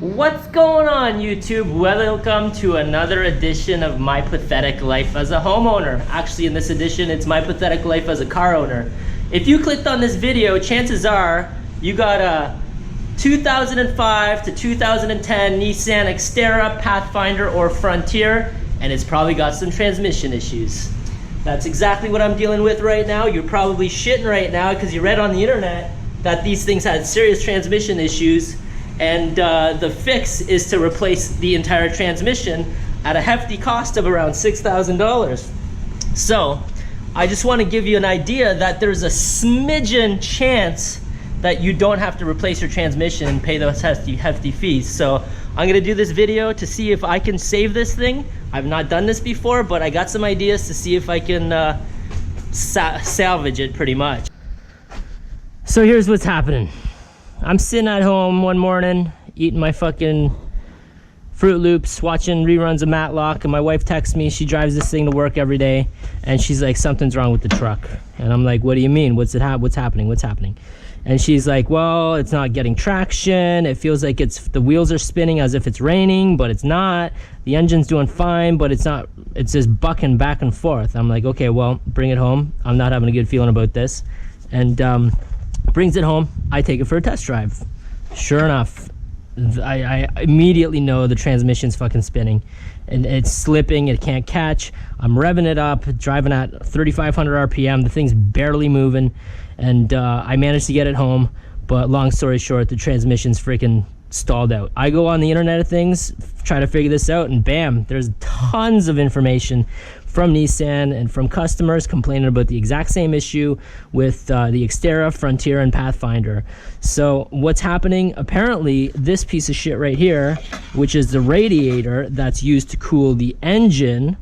What's going on, YouTube? Welcome to another edition of My Pathetic Life as a Homeowner. Actually, in this edition, it's My Pathetic Life as a Car Owner. If you clicked on this video, chances are you got a 2005 to 2010 Nissan Xterra, Pathfinder, or Frontier, and it's probably got some transmission issues. That's exactly what I'm dealing with right now. You're probably shitting right now because you read on the internet that these things had serious transmission issues, and the fix is to replace the entire transmission at a hefty cost of around $6,000. So I just want to give you an idea that there's a smidgen chance that you don't have to replace your transmission and pay those hefty fees. So I'm gonna do this video to see if I can save this thing. I've not done this before, but I got some ideas to see if I can salvage it pretty much. So here's what's happening. I'm sitting at home one morning, eating my fucking Fruit Loops, watching reruns of Matlock, and my wife texts me. She drives this thing to work every day, and she's like, something's wrong with the truck. And I'm like, what do you mean? What's happening? And she's like, well, it's not getting traction. It feels like the wheels are spinning as if it's raining, but it's not. The engine's doing fine, but it's not. It's just bucking back and forth. I'm like, okay, well, bring it home. I'm not having a good feeling about this. And brings it home. I take it for a test drive. Sure enough, I immediately know the transmission's fucking spinning and it's slipping. It can't catch. I'm revving it up, driving at 3,500 RPM. The thing's barely moving, and I managed to get it home, but long story short, the transmission's freaking stalled out. I go on the Internet of Things, try to figure this out, and bam, there's tons of information from Nissan and from customers complaining about the exact same issue with the Xterra, Frontier, and Pathfinder. So what's happening? Apparently, this piece of shit right here, which is the radiator that's used to cool the engine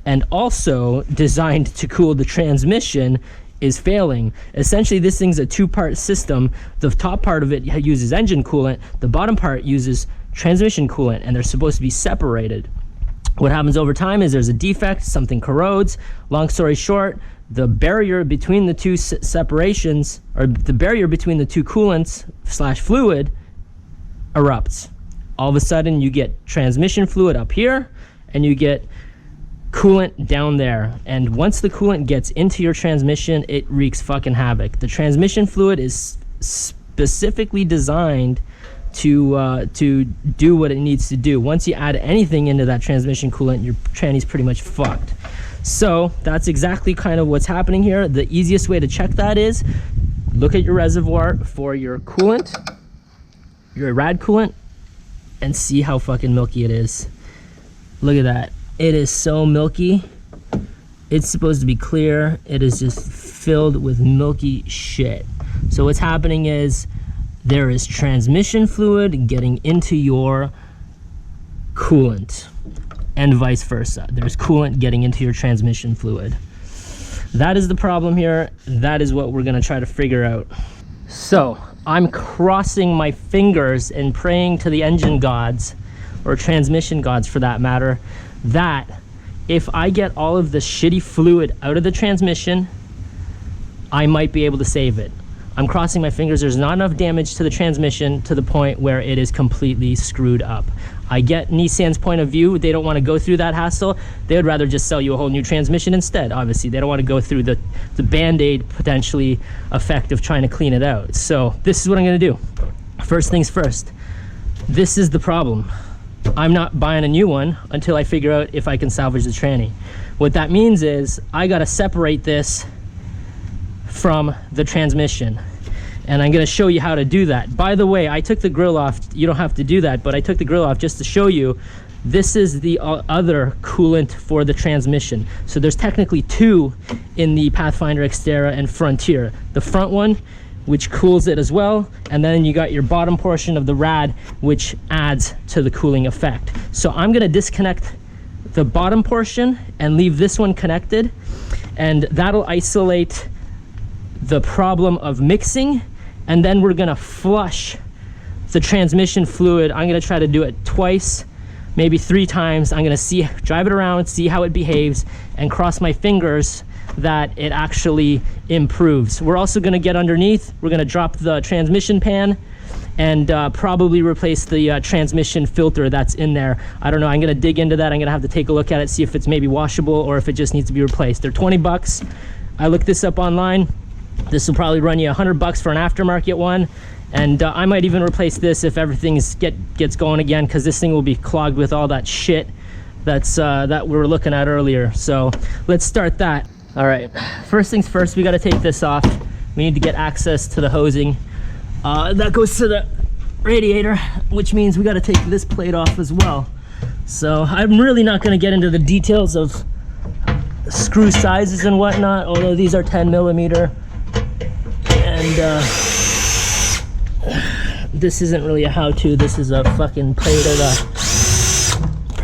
and also designed to cool the transmission, is failing. Essentially, this thing's a two-part system. The top part of it uses engine coolant. The bottom part uses transmission coolant, and they're supposed to be separated. What happens over time is there's a defect, something corrodes. Long story short, the barrier between the two separations, or the barrier between the two coolants / fluid, erupts. All of a sudden, you get transmission fluid up here, and you get coolant down there. And once the coolant gets into your transmission, it wreaks fucking havoc. The transmission fluid is specifically designed to do what it needs to do. Once you add anything into that transmission coolant, your tranny's pretty much fucked. So that's exactly kind of what's happening here. The easiest way to check that is look at your reservoir for your coolant, your rad coolant, and see how fucking milky it is. Look at that. It is so milky. It's supposed to be clear. It is just filled with milky shit. So what's happening is there is transmission fluid getting into your coolant, and vice versa. There's coolant getting into your transmission fluid. That is the problem here. That is what we're gonna try to figure out. So I'm crossing my fingers and praying to the engine gods, or transmission gods for that matter, that if I get all of the shitty fluid out of the transmission, I might be able to save it. I'm crossing my fingers. There's not enough damage to the transmission to the point where it is completely screwed up. I get Nissan's point of view. They don't want to go through that hassle. They would rather just sell you a whole new transmission instead. Obviously, they don't want to go through the Band-Aid potentially effect of trying to clean it out. So this is what I'm going to do. First things first. This is the problem. I'm not buying a new one until I figure out if I can salvage the tranny. What that means is I got to separate this from the transmission, and I'm going to show you how to do that. By the way, I took the grill off. You don't have to do that, but I took the grill off just to show you. This is the other coolant for the transmission. So there's technically two in the Pathfinder, Xterra, and Frontier. The front one, which cools it as well, and then you got your bottom portion of the rad, which adds to the cooling effect. So I'm going to disconnect the bottom portion and leave this one connected, and that'll isolate the problem of mixing. And then we're gonna flush the transmission fluid. I'm gonna try to do it twice, maybe 3 times. I'm gonna drive it around, see how it behaves, and cross my fingers that it actually improves. We're also gonna get underneath. We're gonna drop the transmission pan and probably replace the transmission filter that's in there. I don't know, I'm gonna dig into that. I'm gonna have to take a look at it, see if it's maybe washable or if it just needs to be replaced. They're 20 bucks. I looked this up online. This will probably run you 100 bucks for an aftermarket one. And I might even replace this if everything gets going again, because this thing will be clogged with all that shit that we were looking at earlier. So let's start that. All right, first things first, we got to take this off. We need to get access to the hosing. That goes to the radiator, which means we got to take this plate off as well. So I'm really not going to get into the details of screw sizes and whatnot, although these are 10 millimeter. And this isn't really a how-to. This is a fucking pray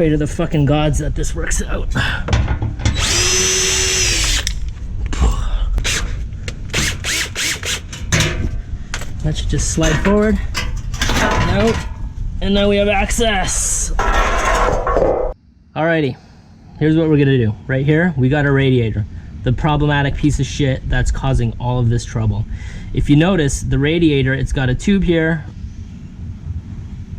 to the fucking gods that this works out. That should just slide forward and out, and now we have access. Alrighty, here's what we're gonna do. Right here, we got a radiator, the problematic piece of shit that's causing all of this trouble. If you notice, the radiator, it's got a tube here,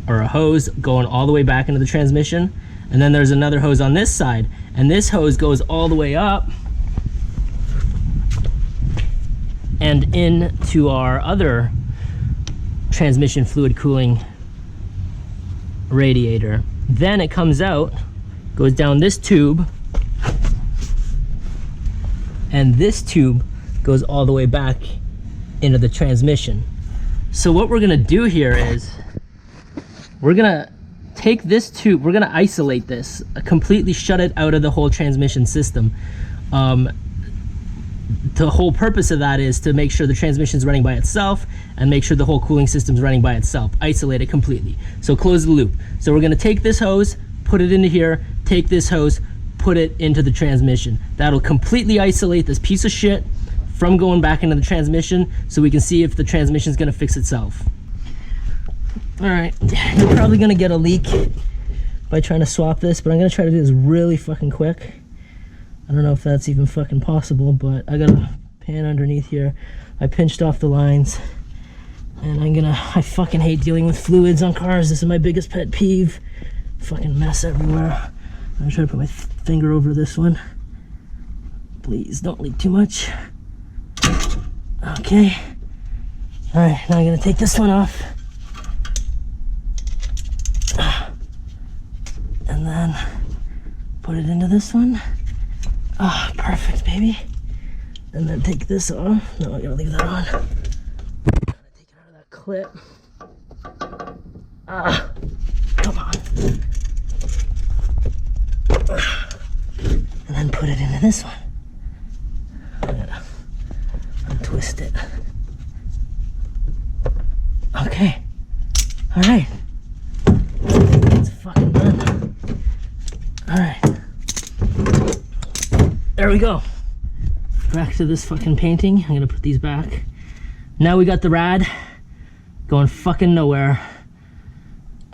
or a hose going all the way back into the transmission, and then there's another hose on this side, and this hose goes all the way up and into our other transmission fluid cooling radiator. Then it comes out, goes down this tube, and this tube goes all the way back into the transmission. So what we're gonna do here is we're gonna take this tube, we're gonna isolate this, completely shut it out of the whole transmission system. The whole purpose of that is to make sure the transmission is running by itself and make sure the whole cooling system is running by itself. Isolate it completely. So close the loop. So we're gonna take this hose, put it into here, take this hose, put it into the transmission. That'll completely isolate this piece of shit from going back into the transmission, so we can see if the transmission is gonna fix itself. All right, you're probably gonna get a leak by trying to swap this, but I'm gonna try to do this really fucking quick. I don't know if that's even fucking possible, but I got a pan underneath here. I pinched off the lines, and I fucking hate dealing with fluids on cars. This is my biggest pet peeve. Fucking mess everywhere. I'm gonna try to put my finger over this one. Please don't leak too much. Okay. All right, now I'm gonna take this one off. And then put it into this one. Ah, perfect, baby. And then take this off. No, I gotta leave that on. Gotta take it out of that clip. Ah, come on. And then put it into this one. I gotta untwist it. Okay. All right. It's fucking done. All right. There we go. Back to this fucking painting. I'm gonna put these back. Now we got the rad going fucking nowhere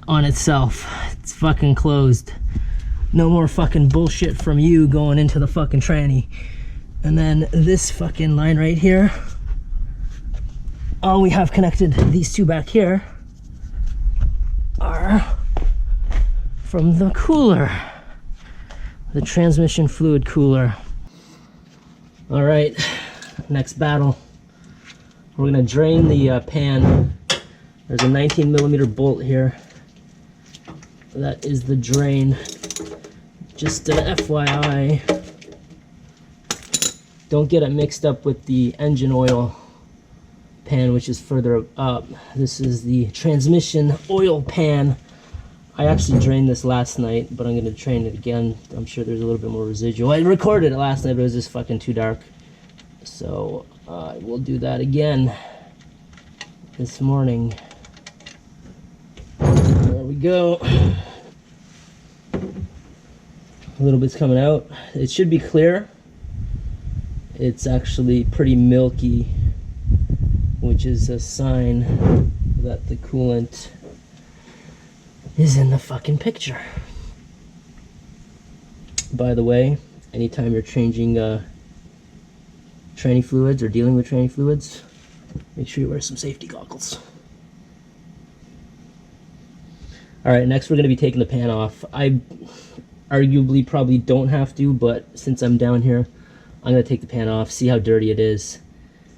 on itself. It's fucking closed. No more fucking bullshit from you going into the fucking tranny. And then this fucking line right here, all we have connected, these two back here, are from the cooler, the transmission fluid cooler. All right, next battle. We're gonna drain the pan. There's a 19 millimeter bolt here. That is the drain. Just an FYI, don't get it mixed up with the engine oil pan, which is further up. This is the transmission oil pan. I actually drained this last night, but I'm gonna drain it again. I'm sure there's a little bit more residual. I recorded it last night, but it was just fucking too dark. So I will do that again this morning. There we go. A little bit's coming out. It should be clear. It's actually pretty milky, which is a sign that the coolant is in the fucking picture. By the way, anytime you're changing tranny fluids or dealing with tranny fluids, make sure you wear some safety goggles. All right, next we're gonna be taking the pan off. I arguably probably don't have to, but since I'm down here, I'm gonna take the pan off, see how dirty it is,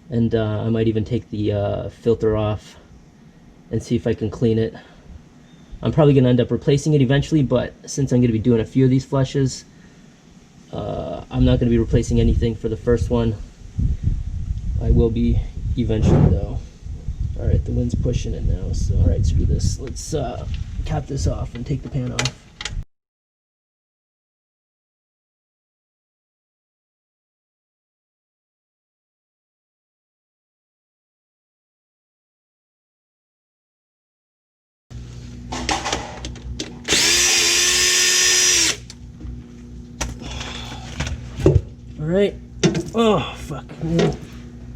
and I might even take the filter off and see if I can clean it. I'm probably gonna end up replacing it eventually, but since I'm gonna be doing a few of these flushes, I'm not gonna be replacing anything for the first one. I will be eventually though. All right, the wind's pushing it now, so all right, screw this. Let's cap this off and take the pan off. All right. Oh, fuck.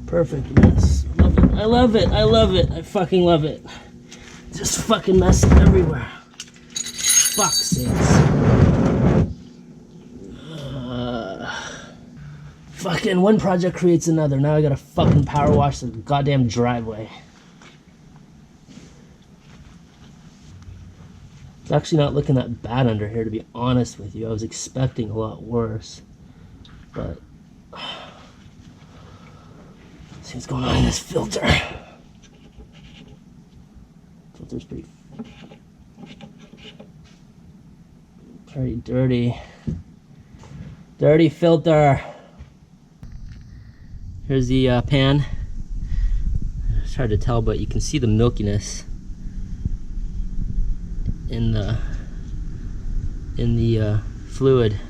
Perfect mess. Love it. I love it. I love it. I fucking love it. Just fucking messing everywhere. Fuck's sakes. Fucking one project creates another. Now I gotta fucking power wash the goddamn driveway. It's actually not looking that bad under here, to be honest with you. I was expecting a lot worse. But see what's going on in this filter. Filter's pretty dirty. Dirty filter. Here's the pan. It's hard to tell, but you can see the milkiness in the fluid.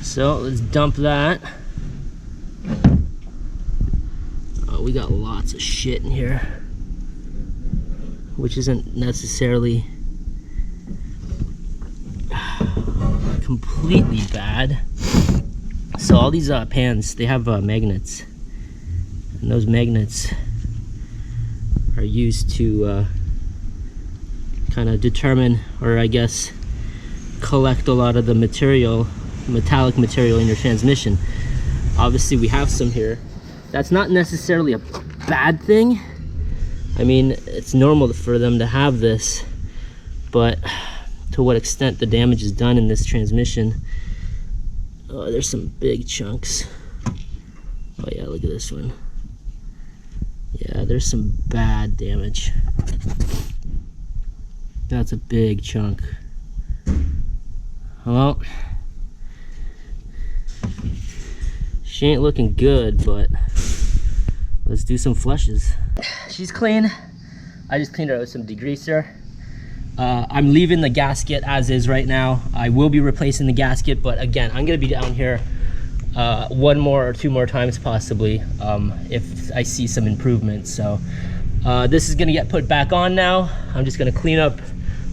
So let's dump that. Oh, we got lots of shit in here, which isn't necessarily completely bad. So all these pans, they have magnets, and those magnets are used to kind of determine, or I guess collect a lot of the material, metallic material in your transmission. Obviously we have some here. That's not necessarily a bad thing. I mean, it's normal for them to have this, but to what extent the damage is done in this transmission. Oh, there's some big chunks. Oh yeah, look at this one. Yeah, there's some bad damage. That's a big chunk. Well, she ain't looking good, but let's do some flushes. She's clean. I just cleaned her out with some degreaser. I'm leaving the gasket as is right now. I will be replacing the gasket, but again, I'm gonna be down here one more or two more times possibly if I see some improvement. So this is gonna get put back on now. I'm just gonna clean up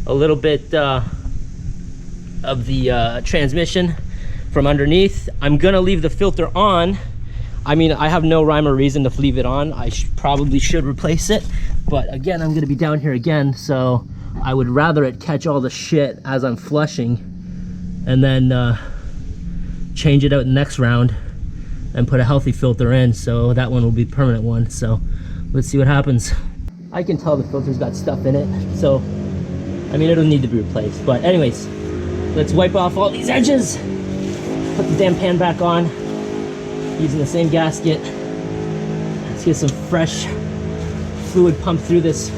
a little bit of the transmission from underneath. I'm gonna leave the filter on. I mean, I have no rhyme or reason to leave it on. I probably should replace it, but again, I'm gonna be down here again, so I would rather it catch all the shit as I'm flushing and then change it out next round and put a healthy filter in, so that one will be a permanent one. So let's see what happens. I can tell the filter's got stuff in it, so I mean, it'll need to be replaced. But anyways, let's wipe off all these edges, put the damn pan back on using the same gasket. Let's get some fresh fluid pumped through this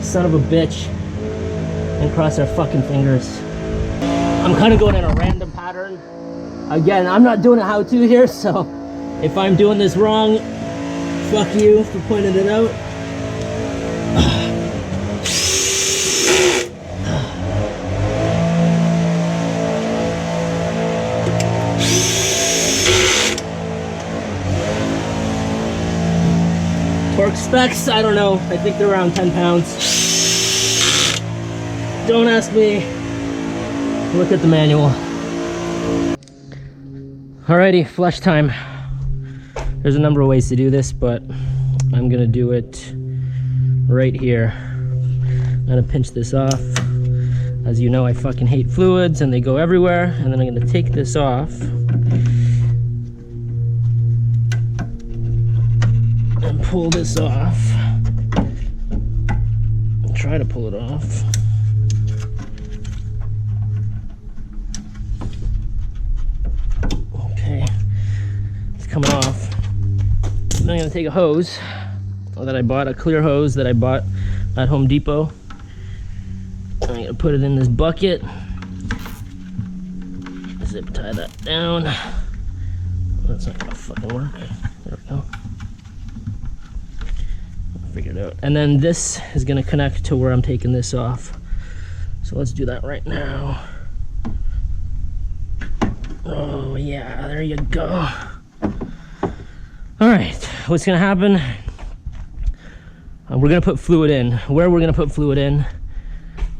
son of a bitch and cross our fucking fingers. I'm kind of going in a random pattern. Again, I'm not doing a how-to here, so if I'm doing this wrong, fuck you for pointing it out. Torque specs, I don't know. I think they're around 10 pounds. Don't ask me. Look at the manual. Alrighty, flush time. There's a number of ways to do this, but I'm gonna do it right here. I'm gonna pinch this off. As you know, I fucking hate fluids and they go everywhere. And then I'm gonna take this off and pull this off. Try to pull it off. coming off. Then I'm gonna take a hose that I bought, a clear hose that I bought at Home Depot. I'm gonna put it in this bucket. Zip tie that down. That's not gonna fucking work. There we go. Figured it out. And then this is gonna connect to where I'm taking this off. So let's do that right now. Oh yeah, there you go. All right, what's gonna happen? We're gonna put fluid in. Where we're gonna put fluid in,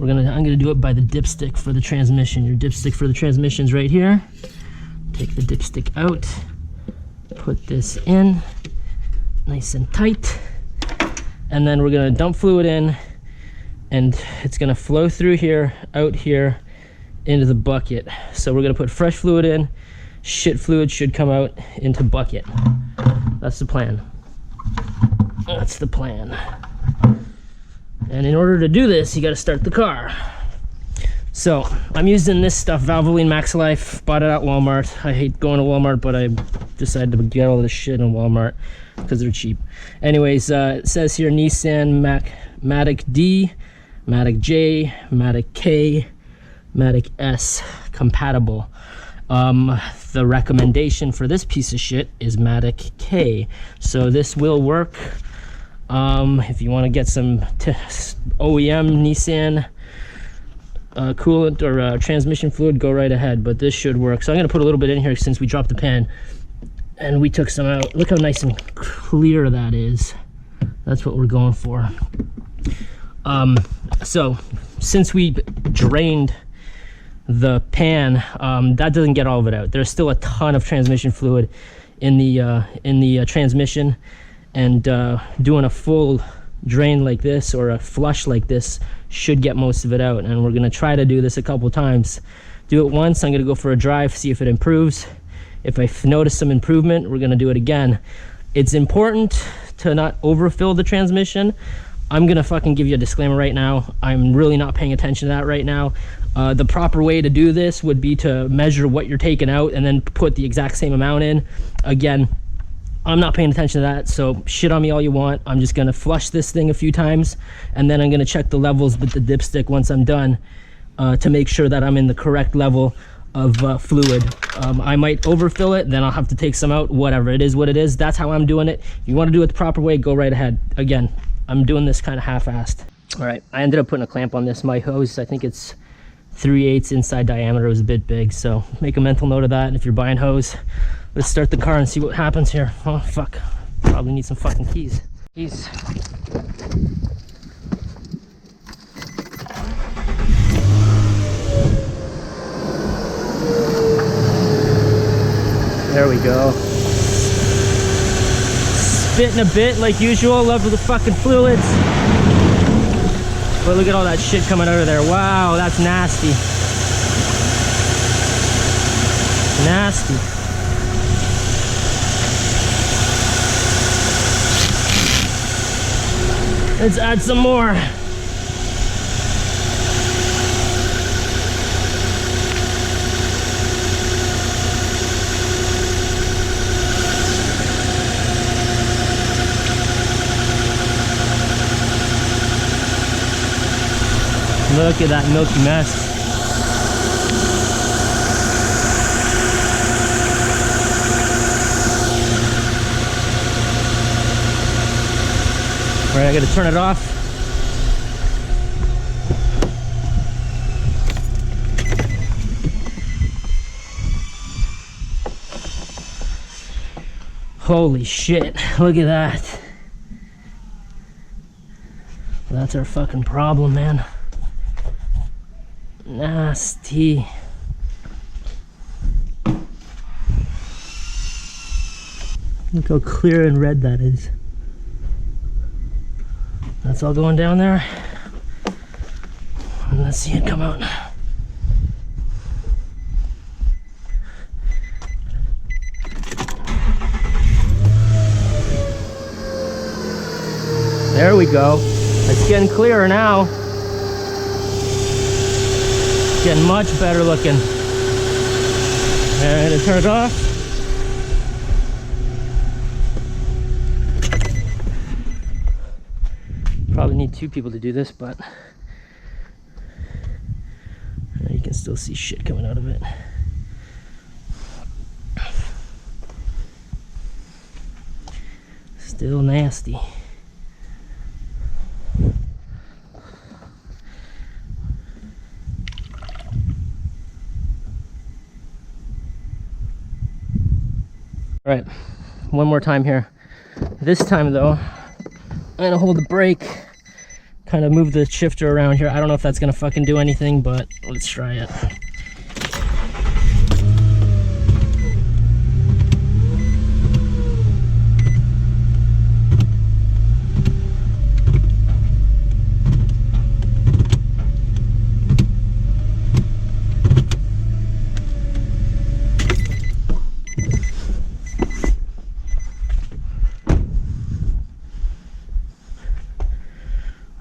I'm gonna do it by the dipstick for the transmission. Your dipstick for the transmission's right here. Take the dipstick out, put this in, nice and tight, and then we're gonna dump fluid in, and it's gonna flow through here, out here, into the bucket. So we're gonna put fresh fluid in, shit fluid should come out into bucket. That's the plan. That's the plan. And in order to do this, you gotta start the car. So I'm using this stuff, Valvoline Max Life, bought it at Walmart. I hate going to Walmart, but I decided to get all this shit in Walmart because they're cheap. Anyways, it says here Nissan Matic D, Matic J, Matic K, Matic S compatible. The recommendation for this piece of shit is Matic K. So this will work. If you want to get some OEM Nissan coolant or transmission fluid, go right ahead, but this should work. So I'm going to put a little bit in here since we dropped the pan and we took some out. Look how nice and clear that is. That's what we're going for. So since we drained the pan, that doesn't get all of it out. There's still a ton of transmission fluid in the transmission, and doing a full drain like this or a flush like this should get most of it out. And we're gonna try to do this a couple times. Do it once, I'm gonna go for a drive, see if it improves. If I notice some improvement, we're gonna do it again. It's important to not overfill the transmission. I'm gonna fucking give you a disclaimer right now. I'm really not paying attention to that right now. The proper way to do this would be to measure what you're taking out and then put the exact same amount in. Again, I'm not paying attention to that, so shit on me all you want. I'm just gonna flush this thing a few times, and then I'm gonna check the levels with the dipstick once I'm done to make sure that I'm in the correct level of fluid. I might overfill it, then I'll have to take some out. Whatever, it is what it is. That's how I'm doing it. If you want to do it the proper way, go right ahead. Again, I'm doing this kind of half-assed. All right, I ended up putting a clamp on this. My hose, I think it's 3/8 inside diameter. It was a bit big, so make a mental note of that. And if you're buying hose, let's start the car and see what happens here. Oh fuck, probably need some fucking keys. Keys. There we go. Spitting a bit like usual. Love with the fucking fluids. But look at all that shit coming out of there. Wow, that's nasty. Nasty. Let's add some more. Look at that milky mess. All right, I gotta turn it off. Holy shit, look at that. That's our fucking problem, man. Nasty. Look how clear and red that is. That's all going down there. And let's see it come out. There we go. It's getting clearer now. Getting much better looking. And I'm gonna turn it off. need two people to do this, but you can still see shit coming out of it. Still nasty. All right, one more time here. This time though, I'm gonna hold the brake, kind of move the shifter around here. I don't know if that's gonna fucking do anything, but let's try it.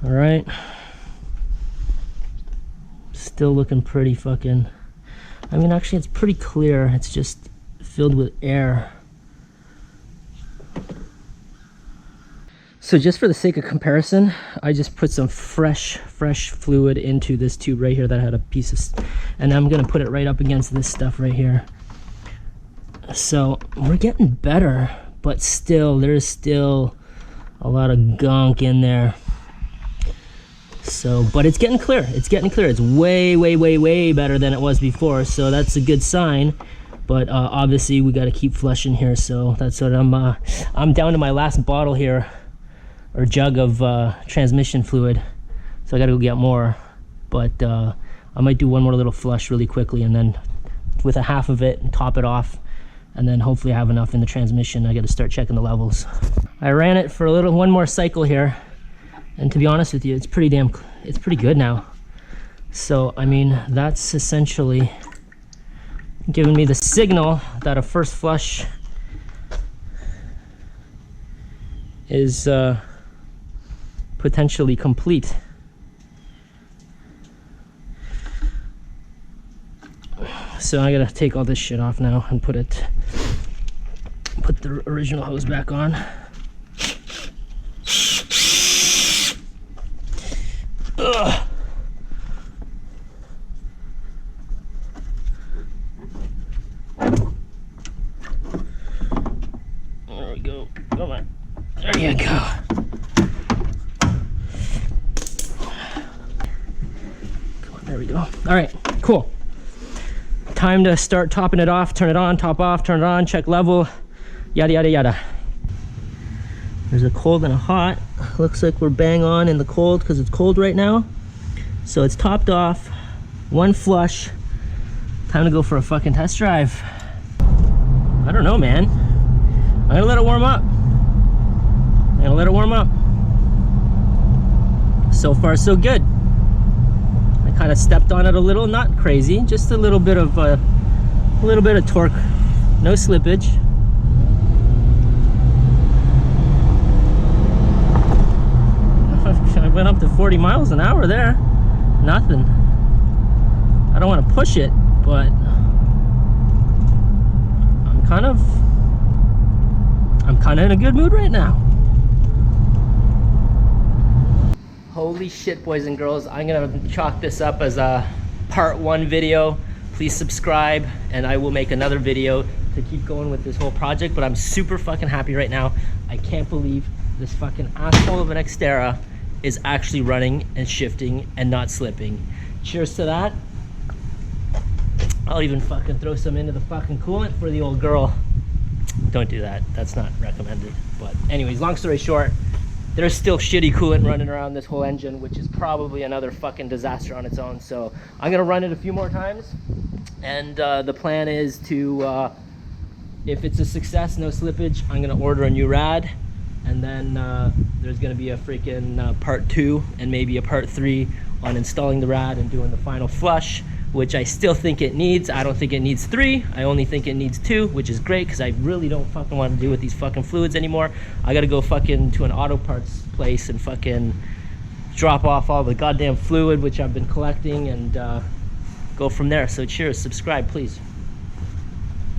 All right, still looking pretty fucking, I mean, actually it's pretty clear. It's just filled with air. So just for the sake of comparison, I just put some fresh fluid into this tube right here that had a piece of, and I'm gonna put it right up against this stuff right here. So we're getting better, but still, there's still a lot of gunk in there. So, but it's getting clear. It's getting clear. It's way better than it was before. So that's a good sign. But obviously we got to keep flushing here. So that's what I'm down to my last bottle here, or jug of transmission fluid. So I got to go get more. But I might do one more little flush really quickly, and then with a half of it and top it off, and then hopefully I have enough in the transmission. I got to start checking the levels. I ran it for one more cycle here. And to be honest with you, it's pretty good now. So, I mean, that's essentially giving me the signal that a first flush is potentially complete. So I gotta take all this shit off now and put the original hose back on. Ugh. There we go. Come on. There you go. Come on, there we go. All right, cool. Time to start topping it off, turn it on, top off, turn it on, check level, yada, yada, yada. There's a cold and a hot. Looks like we're bang on in the cold because it's cold right now. So it's topped off, one flush. Time to go for a fucking test drive. I don't know, man. I'm gonna let it warm up. So far, so good. I kind of stepped on it a little, not crazy, just a little bit of torque, no slippage. I went up to 40 miles an hour there. Nothing. I don't want to push it, but I'm kind of in a good mood right now. Holy shit, boys and girls. I'm gonna chalk this up as a part 1 video. Please subscribe, and I will make another video to keep going with this whole project. But I'm super fucking happy right now. I can't believe this fucking asshole of an Xterra is actually running and shifting and not slipping. Cheers to that. I'll even fucking throw some into the fucking coolant for the old girl. Don't do that. That's not recommended. But anyways, long story short, there's still shitty coolant running around this whole engine, which is probably another fucking disaster on its own. So I'm gonna run it a few more times, and the plan is to, if it's a success, no slippage, I'm gonna order a new rad, and then there's gonna be a freaking part 2 and maybe a part 3 on installing the rad and doing the final flush, which I still think it needs. I don't think it needs 3. I only think it needs 2, which is great because I really don't fucking want to deal with these fucking fluids anymore. I gotta go fucking to an auto parts place and fucking drop off all the goddamn fluid which I've been collecting, and go from there. So cheers, subscribe please.